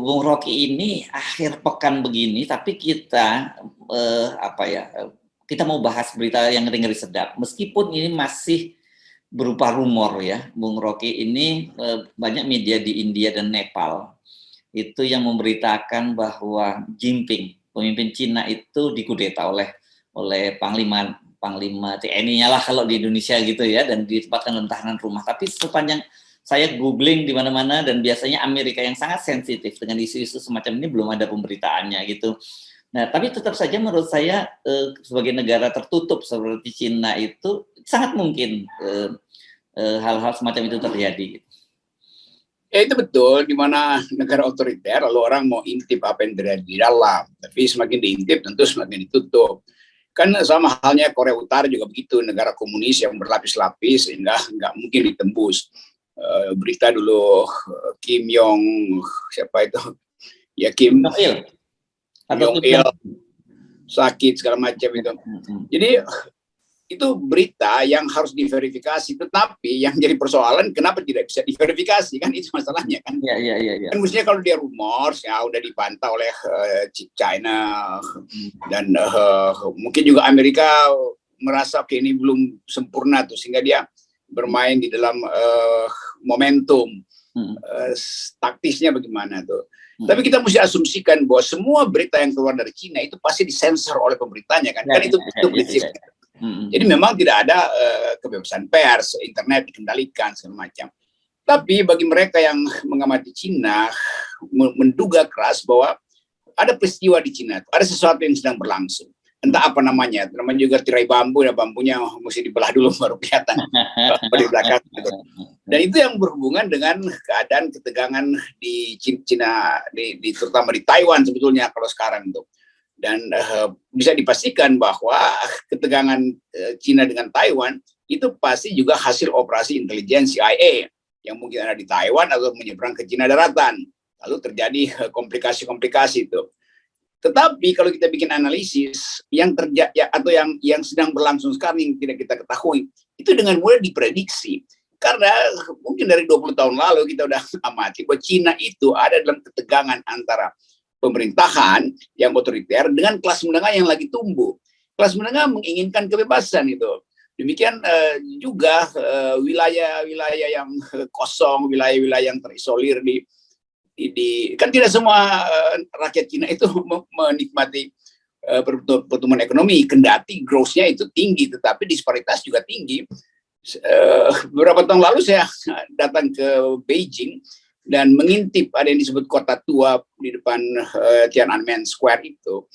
Bung Rocky ini akhir pekan begini, tapi kita kita mau bahas berita yang ngeri-ngeri sedap. Meskipun ini masih berupa rumor ya, Bung Rocky ini banyak media di India dan Nepal itu yang memberitakan bahwa Jinping, pemimpin Cina itu dikudeta oleh Panglima TNI-nya lah kalau di Indonesia gitu ya, dan ditempatkan dalam tahanan rumah. Tapi sepanjang saya googling di mana-mana, dan biasanya Amerika yang sangat sensitif dengan isu-isu semacam ini belum ada pemberitaannya gitu. Nah, tapi tetap saja menurut saya sebagai negara tertutup seperti Cina itu sangat mungkin hal-hal semacam itu terjadi. Ya itu betul, di mana negara otoriter lalu orang mau intip apa yang terjadi di dalam, tapi semakin diintip tentu semakin ditutup. Kan sama halnya Korea Utara juga begitu, negara komunis yang berlapis-lapis sehingga nggak mungkin ditembus. Berita dulu Kim Jong siapa itu ya, Kim Jong Il sakit segala macam itu. Jadi itu berita yang harus diverifikasi, tetapi yang jadi persoalan kenapa tidak bisa diverifikasi, kan itu masalahnya kan. Iya. Kan mestinya kalau dia rumors ya udah dibantah oleh China dan mungkin juga Amerika merasa ini belum sempurna tuh, sehingga dia bermain di dalam momentum taktisnya bagaimana tuh. Tapi kita mesti asumsikan bahwa semua berita yang keluar dari Cina itu pasti disensor oleh pemerintahnya kan. Kan itu prinsip. Jadi memang tidak ada kebebasan pers, internet dikendalikan segala macam. Tapi bagi mereka yang mengamati Cina menduga keras bahwa ada peristiwa di Cina, ada sesuatu yang sedang berlangsung. Entah apa namanya juga tirai bambu, ya bambunya mesti dibelah dulu baru kelihatan di belakang gitu. Dan itu yang berhubungan dengan keadaan ketegangan di Cina, terutama di Taiwan sebetulnya kalau sekarang itu. Dan bisa dipastikan bahwa ketegangan Cina dengan Taiwan itu pasti juga hasil operasi intelijen CIA yang mungkin ada di Taiwan atau menyeberang ke Cina daratan. Lalu terjadi komplikasi-komplikasi itu. Tetapi kalau kita bikin analisis yang terjadi atau yang sedang berlangsung sekarang yang tidak kita ketahui, itu dengan mudah diprediksi. Karena mungkin dari 20 tahun lalu kita udah amati bahwa Cina itu ada dalam ketegangan antara pemerintahan yang otoriter dengan kelas menengah yang lagi tumbuh. Kelas menengah menginginkan kebebasan itu. Demikian juga wilayah-wilayah yang kosong, wilayah-wilayah yang terisolir kan tidak semua rakyat Cina itu menikmati pertumbuhan ekonomi, kendati growth-nya itu tinggi, tetapi disparitas juga tinggi. Beberapa tahun lalu saya datang ke Beijing dan mengintip ada yang disebut kota tua di depan Tiananmen Square itu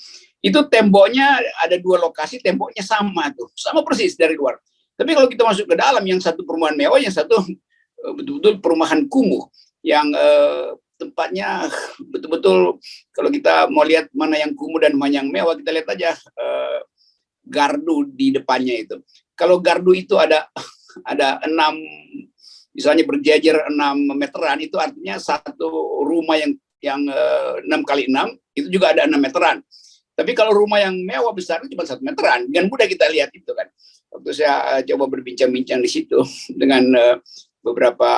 temboknya ada dua lokasi, temboknya sama persis dari luar. Tapi kalau kita masuk ke dalam, yang satu perumahan mewah, yang satu betul-betul perumahan kumuh yang tempatnya betul-betul kalau kita mau lihat mana yang kumuh dan mana yang mewah, kita lihat aja gardu di depannya itu. Kalau gardu itu ada 6, misalnya berjejer 6 meteran, itu artinya satu rumah yang 6 kali 6 itu juga ada 6 meteran. Tapi kalau rumah yang mewah besar itu cuma 1 meteran. Dengan mudah kita lihat itu kan. Waktu saya coba berbincang-bincang di situ dengan beberapa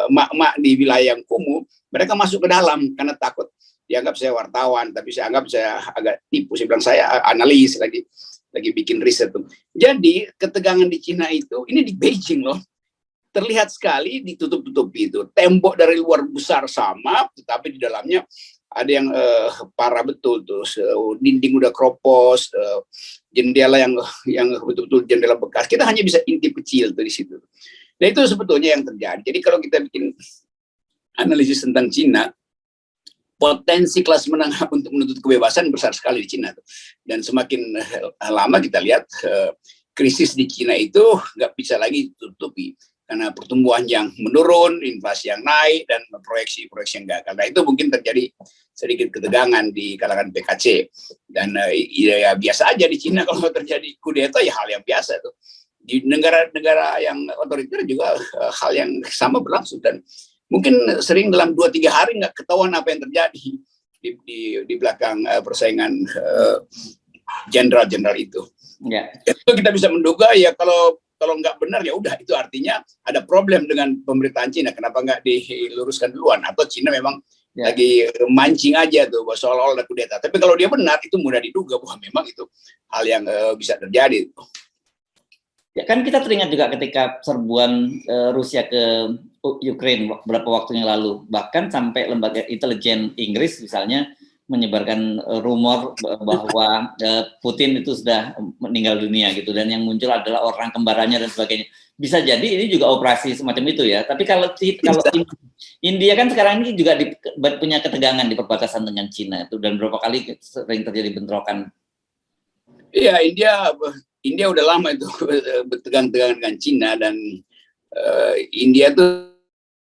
mak-mak di wilayah yang kumuh, mereka masuk ke dalam karena takut dianggap saya wartawan, tapi saya anggap saya agak tipu. Saya bilang saya analis lagi bikin riset tuh. Jadi ketegangan di Cina itu, ini di Beijing loh, terlihat sekali ditutup-tutupi itu. Tembok dari luar besar sama, tetapi di dalamnya ada yang parah betul tuh. Dinding udah kropos, jendela yang betul-betul jendela bekas. Kita hanya bisa intip kecil tuh di situ. Nah itu sebetulnya yang terjadi. Jadi kalau kita bikin analisis tentang Cina, potensi kelas menengah untuk menuntut kebebasan besar sekali di Cina. Dan semakin lama kita lihat krisis di Cina itu nggak bisa lagi ditutupi. Karena pertumbuhan yang menurun, inflasi yang naik, dan proyeksi yang gagal. Nah itu mungkin terjadi sedikit ketegangan di kalangan PKC. Dan ya biasa aja di Cina kalau terjadi kudeta ya hal yang biasa tuh. Di negara-negara yang otoriter juga hal yang sama berlangsung, dan mungkin sering dalam 2-3 hari nggak ketahuan apa yang terjadi di belakang persaingan jenderal-jenderal itu. Ya. Itu kita bisa menduga ya kalau kalau nggak benar ya udah, itu artinya ada problem dengan pemerintahan Cina. Kenapa nggak diluruskan duluan? Atau Cina memang lagi mancing aja tuh, seolah-olah ada kudeta. Tapi kalau dia benar, itu mudah diduga bahwa memang itu hal yang bisa terjadi. Ya kan kita teringat juga ketika serbuan Rusia ke Ukraine beberapa waktu yang lalu, bahkan sampai lembaga intelijen Inggris misalnya menyebarkan rumor bahwa Putin itu sudah meninggal dunia gitu, dan yang muncul adalah orang kembarannya dan sebagainya. Bisa jadi ini juga operasi semacam itu ya. Tapi kalau India kan sekarang ini juga punya ketegangan di perbatasan dengan Cina itu, dan beberapa kali sering terjadi bentrokan. Iya, India udah lama itu bertegang-tegangan dengan Cina, dan India tuh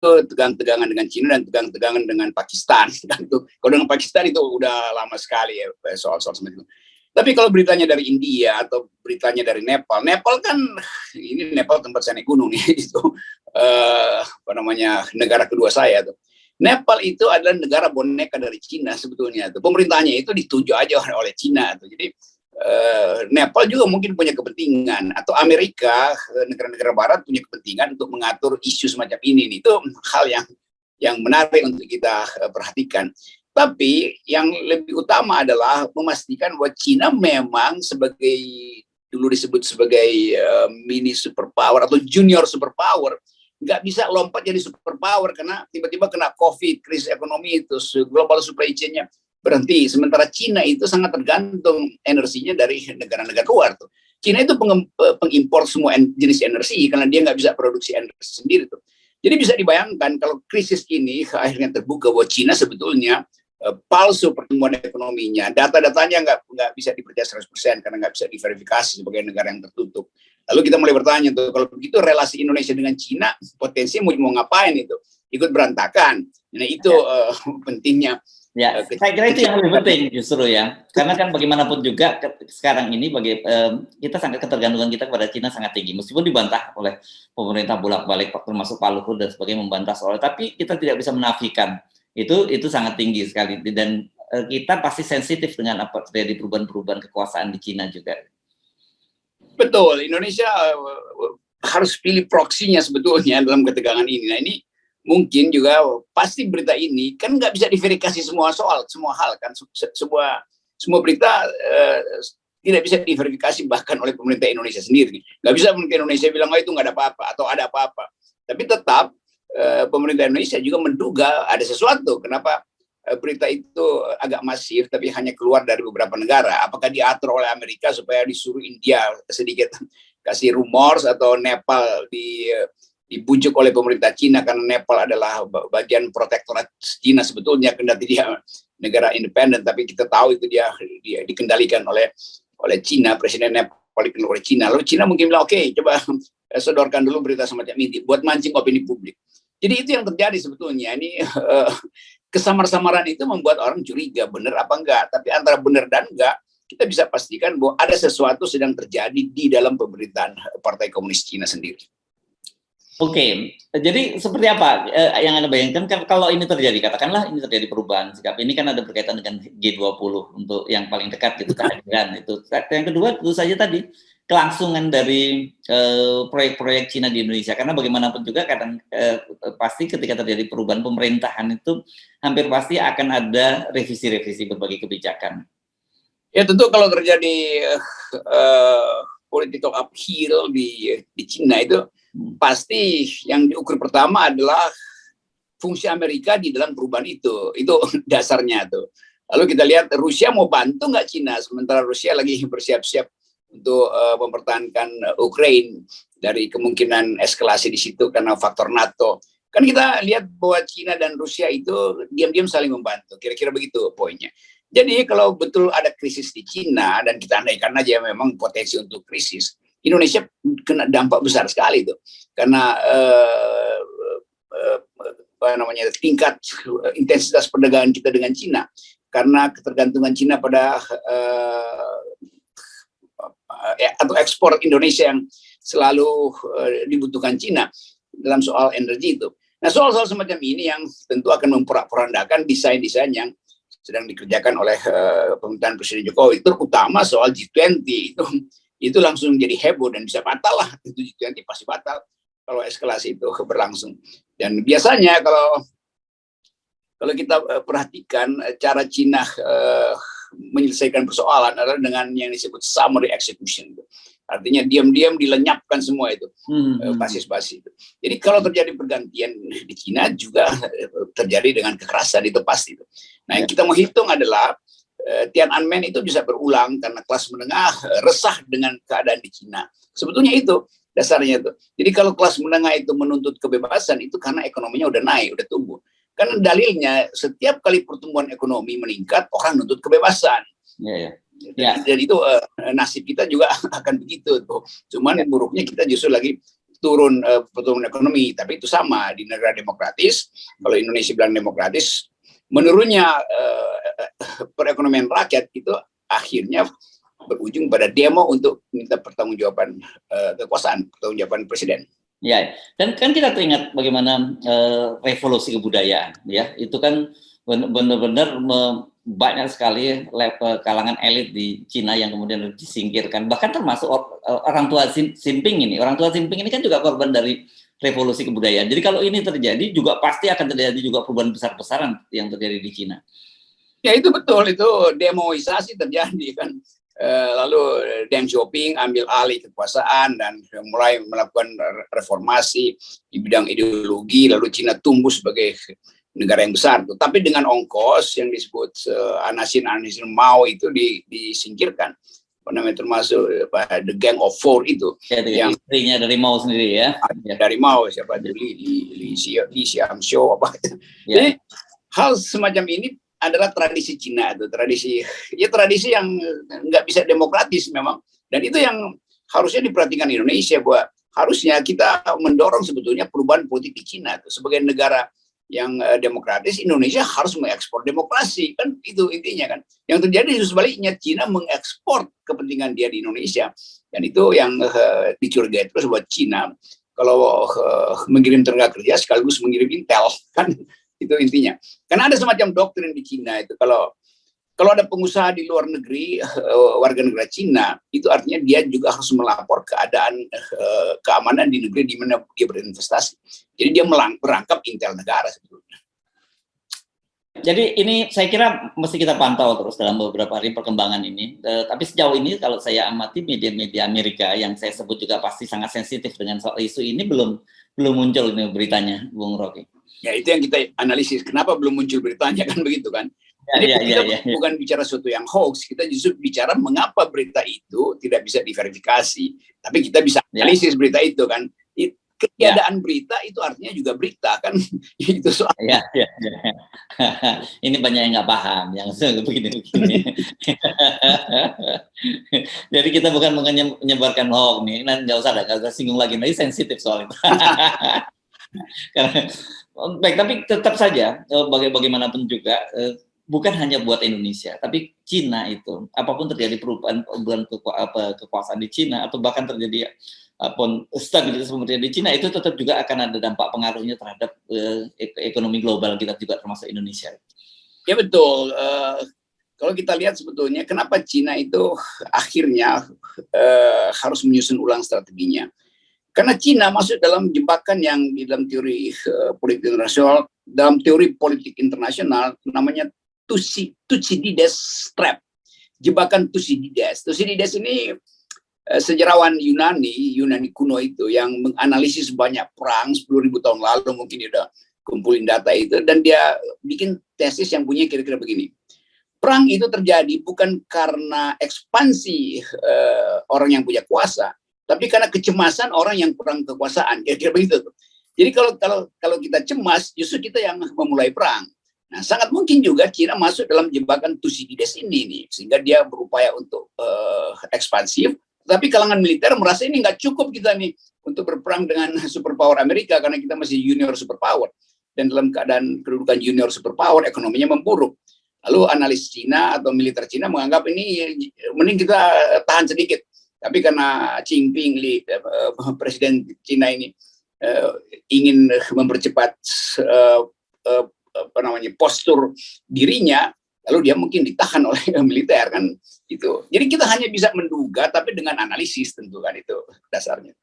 tegang-tegangan dengan Cina dan tegang-tegangan dengan Pakistan. Kalau dengan Pakistan itu udah lama sekali ya soal-soal semacam itu. Tapi kalau beritanya dari India atau beritanya dari Nepal kan ini Nepal tempat saya naik gunung nih, itu apa namanya, negara kedua saya tuh. Nepal itu adalah negara boneka dari Cina sebetulnya tuh. Pemerintahnya itu dituju aja oleh Cina tuh. Jadi Nepal juga mungkin punya kepentingan, atau Amerika, negara-negara Barat punya kepentingan untuk mengatur isu semacam ini. Itu hal yang menarik untuk kita perhatikan. Tapi yang lebih utama adalah memastikan bahwa Cina memang sebagai dulu disebut sebagai mini superpower atau junior superpower, nggak bisa lompat jadi superpower karena tiba-tiba kena COVID, krisis ekonomi, itu global supply chain-nya berhenti. Sementara Cina itu sangat tergantung energinya dari negara-negara luar tuh. Cina itu pengimpor semua jenis energi karena dia nggak bisa produksi energi sendiri tuh. Jadi bisa dibayangkan kalau krisis ini akhirnya terbuka bahwa Cina sebetulnya palsu pertumbuhan ekonominya, data-datanya nggak bisa dipercaya 100% karena nggak bisa diverifikasi sebagai negara yang tertutup. Lalu kita mulai bertanya tuh, kalau begitu relasi Indonesia dengan Cina potensi mau ngapain itu? Ikut berantakan. Nah itu pentingnya. Ya, saya kira itu yang lebih penting justru ya, karena kan bagaimanapun juga sekarang ini kita sangat ketergantungan kita kepada Cina sangat tinggi, meskipun dibantah oleh pemerintah bolak-balik termasuk Pak Luhut dan sebagainya membantah soal, tapi kita tidak bisa menafikan itu sangat tinggi sekali, dan kita pasti sensitif dengan apa terjadi perubahan-perubahan kekuasaan di Cina juga. Betul, Indonesia harus pilih proksinya sebetulnya dalam ketegangan ini. Nah ini mungkin juga pasti berita ini kan nggak bisa diverifikasi semua hal kan, semua berita tidak bisa diverifikasi bahkan oleh pemerintah Indonesia sendiri. Nggak bisa pemerintah Indonesia bilang itu nggak ada apa-apa atau ada apa-apa. Tapi tetap pemerintah Indonesia juga menduga ada sesuatu. Kenapa berita itu agak masif tapi hanya keluar dari beberapa negara? Apakah diatur oleh Amerika supaya disuruh India sedikit kasih rumors, atau Nepal dibujuk oleh pemerintah Cina karena Nepal adalah bagian protektorat Cina sebetulnya, kendati dia negara independen, tapi kita tahu itu dia dikendalikan oleh Cina, presiden Nepal dikendalikan oleh Cina. Lalu Cina mungkin bilang, oke, coba sodorkan dulu berita semacam ini buat mancing opini publik. Jadi itu yang terjadi sebetulnya. Ini kesamar-samaran itu membuat orang curiga benar apa enggak, tapi antara benar dan enggak kita bisa pastikan bahwa ada sesuatu sedang terjadi di dalam pemerintahan Partai Komunis Cina sendiri. Oke, jadi seperti apa yang Anda bayangkan kalau ini terjadi, katakanlah ini terjadi perubahan sikap, ini kan ada berkaitan dengan G20 untuk yang paling dekat gitu, kehadiran itu. Yang kedua tentu saja tadi kelangsungan dari proyek-proyek Cina di Indonesia, karena bagaimanapun juga pasti ketika terjadi perubahan pemerintahan itu hampir pasti akan ada revisi-revisi berbagai kebijakan. Ya tentu kalau terjadi political upheaval di Cina itu pasti yang diukur pertama adalah fungsi Amerika di dalam perubahan itu dasarnya tuh. Lalu kita lihat Rusia mau bantu nggak Cina, sementara Rusia lagi bersiap-siap untuk mempertahankan Ukraine dari kemungkinan eskalasi di situ karena faktor NATO. Kan kita lihat bahwa Cina dan Rusia itu diam-diam saling membantu, kira-kira begitu poinnya. Jadi kalau betul ada krisis di Cina, dan kita andaikan aja memang potensi untuk krisis, Indonesia kena dampak besar sekali itu, karena tingkat intensitas perdagangan kita dengan Cina, karena ketergantungan Cina pada atau ekspor Indonesia yang selalu dibutuhkan Cina dalam soal energi itu. Nah soal-soal semacam ini yang tentu akan memporak-porandakan desain-desain yang sedang dikerjakan oleh pemerintahan Presiden Jokowi, terutama soal G20 itu. itu langsung jadi heboh dan bisa batal lah. Itu nanti pasti batal kalau eskalasi itu berlangsung. Dan biasanya kalau kita perhatikan cara Cina menyelesaikan persoalan adalah dengan yang disebut summary execution. Artinya diam-diam dilenyapkan semua itu basis-basis itu. Jadi kalau terjadi pergantian di Cina juga terjadi dengan kekerasan itu pasti itu. Nah, yang kita mau hitung adalah Tiananmen itu bisa berulang karena kelas menengah resah dengan keadaan di Cina. Sebetulnya itu dasarnya itu. Jadi kalau kelas menengah itu menuntut kebebasan itu karena ekonominya udah naik, udah tumbuh. Karena dalilnya setiap kali pertumbuhan ekonomi meningkat, orang nuntut kebebasan. Dan itu nasib kita juga akan begitu tuh. Cuman buruknya kita justru lagi turun pertumbuhan ekonomi. Tapi itu sama di negara demokratis. Kalau Indonesia bilang demokratis, menurunnya perekonomian rakyat itu akhirnya berujung pada demo untuk minta pertanggungjawaban kekuasaan, pertanggungjawaban presiden. Ya, dan kan kita teringat bagaimana revolusi kebudayaan, ya, itu kan benar-benar banyak sekali kalangan elit di Cina yang kemudian disingkirkan, bahkan termasuk orang tua Xi Jinping ini. Orang tua Xi Jinping ini kan juga korban dari revolusi kebudayaan. Jadi kalau ini terjadi juga pasti akan terjadi juga perubahan besar-besaran yang terjadi di Cina. Ya itu betul, itu demoisasi terjadi kan. Lalu Deng Xiaoping ambil alih kekuasaan dan mulai melakukan reformasi di bidang ideologi, lalu Cina tumbuh sebagai negara yang besar tuh. Tapi dengan ongkos yang disebut Anasin Mao itu disingkirkan. Namanya termasuk the Gang of Four itu. Ya, yang istrinya dari Mao sendiri ya. Dari Mao, siapa itu Li Xiangxiu apa itu. Ya. Jadi hal semacam ini adalah tradisi Cina, itu tradisi yang nggak bisa demokratis memang, dan itu yang harusnya diperhatikan Indonesia, bahwa harusnya kita mendorong sebetulnya perubahan politik di Cina itu. Sebagai negara yang demokratis, Indonesia harus mengekspor demokrasi, kan itu intinya kan. Yang terjadi justru sebaliknya, Cina mengekspor kepentingan dia di Indonesia, dan itu yang dicurigai terus buat Cina kalau mengirim tenaga kerja sekaligus mengirim intel kan. Itu intinya. Karena ada semacam doktrin di Cina itu, kalau ada pengusaha di luar negeri, warga negara Cina, itu artinya dia juga harus melapor keadaan keamanan di negeri di mana dia berinvestasi. Jadi dia merangkap intel negara sebetulnya. Jadi ini saya kira mesti kita pantau terus dalam beberapa hari perkembangan ini. Tapi sejauh ini kalau saya amati media-media Amerika yang saya sebut juga pasti sangat sensitif dengan soal isu ini, belum muncul ini beritanya, Bung Rocky. Ya itu yang kita analisis, kenapa belum muncul beritanya kan begitu kan. Jadi kita bukan bicara sesuatu yang hoax, kita justru bicara mengapa berita itu tidak bisa diverifikasi. Tapi kita bisa analisis berita itu kan. Ketiadaan berita itu artinya juga berita kan. Itu soal. Ini banyak yang nggak paham, yang begini-begini. Jadi kita bukan menyebarkan hoax nih, nggak usah singgung lagi, nanti sensitif soal itu. Baik, tapi tetap saja bagaimanapun juga bukan hanya buat Indonesia, tapi Cina itu apapun terjadi perubahan kekuasaan di Cina atau bahkan terjadi stabilitas pemerintahan di Cina, itu tetap juga akan ada dampak pengaruhnya terhadap ekonomi global kita juga termasuk Indonesia. Ya betul. Kalau kita lihat sebetulnya kenapa Cina itu akhirnya harus menyusun ulang strateginya. Karena Cina masuk dalam jebakan yang di dalam teori politik internasional, dalam teori politik internasional namanya Thucydides trap, jebakan Thucydides. Thucydides ini sejarawan Yunani kuno itu yang menganalisis banyak perang 10.000 tahun lalu, mungkin dia udah kumpulin data itu, dan dia bikin tesis yang bunyinya kira-kira begini. Perang itu terjadi bukan karena ekspansi orang yang punya kuasa, tapi karena kecemasan orang yang kurang kekuasaan, kira-kira begitu tuh. Jadi kalau kita cemas, justru kita yang memulai perang. Nah, sangat mungkin juga Cina masuk dalam jebakan Thucydides ini nih, sehingga dia berupaya untuk ekspansif. Tapi kalangan militer merasa ini nggak cukup kita nih untuk berperang dengan superpower Amerika karena kita masih junior superpower. Dan dalam keadaan kedudukan junior superpower, ekonominya memburuk. Lalu analis Cina atau militer Cina menganggap ini mending kita tahan sedikit. Tapi karena Xi Jinping, presiden Cina ini ingin mempercepat postur dirinya, lalu dia mungkin ditahan oleh militer kan itu. Jadi kita hanya bisa menduga, tapi dengan analisis tentu kan itu dasarnya.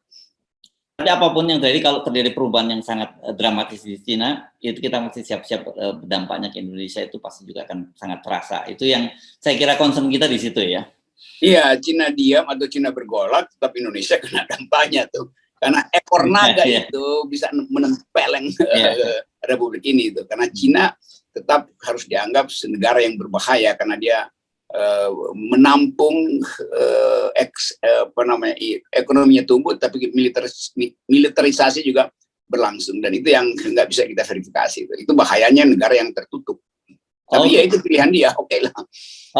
Tapi apapun yang terjadi, kalau terjadi perubahan yang sangat dramatis di Cina, itu kita mesti siap-siap, dampaknya ke Indonesia itu pasti juga akan sangat terasa. Itu yang saya kira concern kita di situ ya. Iya, Cina diam atau Cina bergolak, tetap Indonesia kena dampaknya tuh. Karena ekor naga itu bisa menempeleng Republik ini itu. Karena Cina tetap harus dianggap negara yang berbahaya karena dia menampung ekonominya tumbuh, tapi militerisasi juga berlangsung, dan itu yang nggak bisa kita verifikasi. Itu bahayanya negara yang tertutup. Tapi ya itu pilihan dia, oke lah.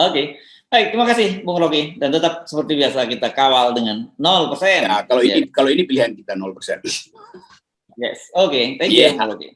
Oke. Baik, terima kasih Bung Rocky, dan tetap seperti biasa kita kawal dengan 0%. Ya, kalau ini pilihan kita 0%. Yes, oke, thank you Bung Rocky.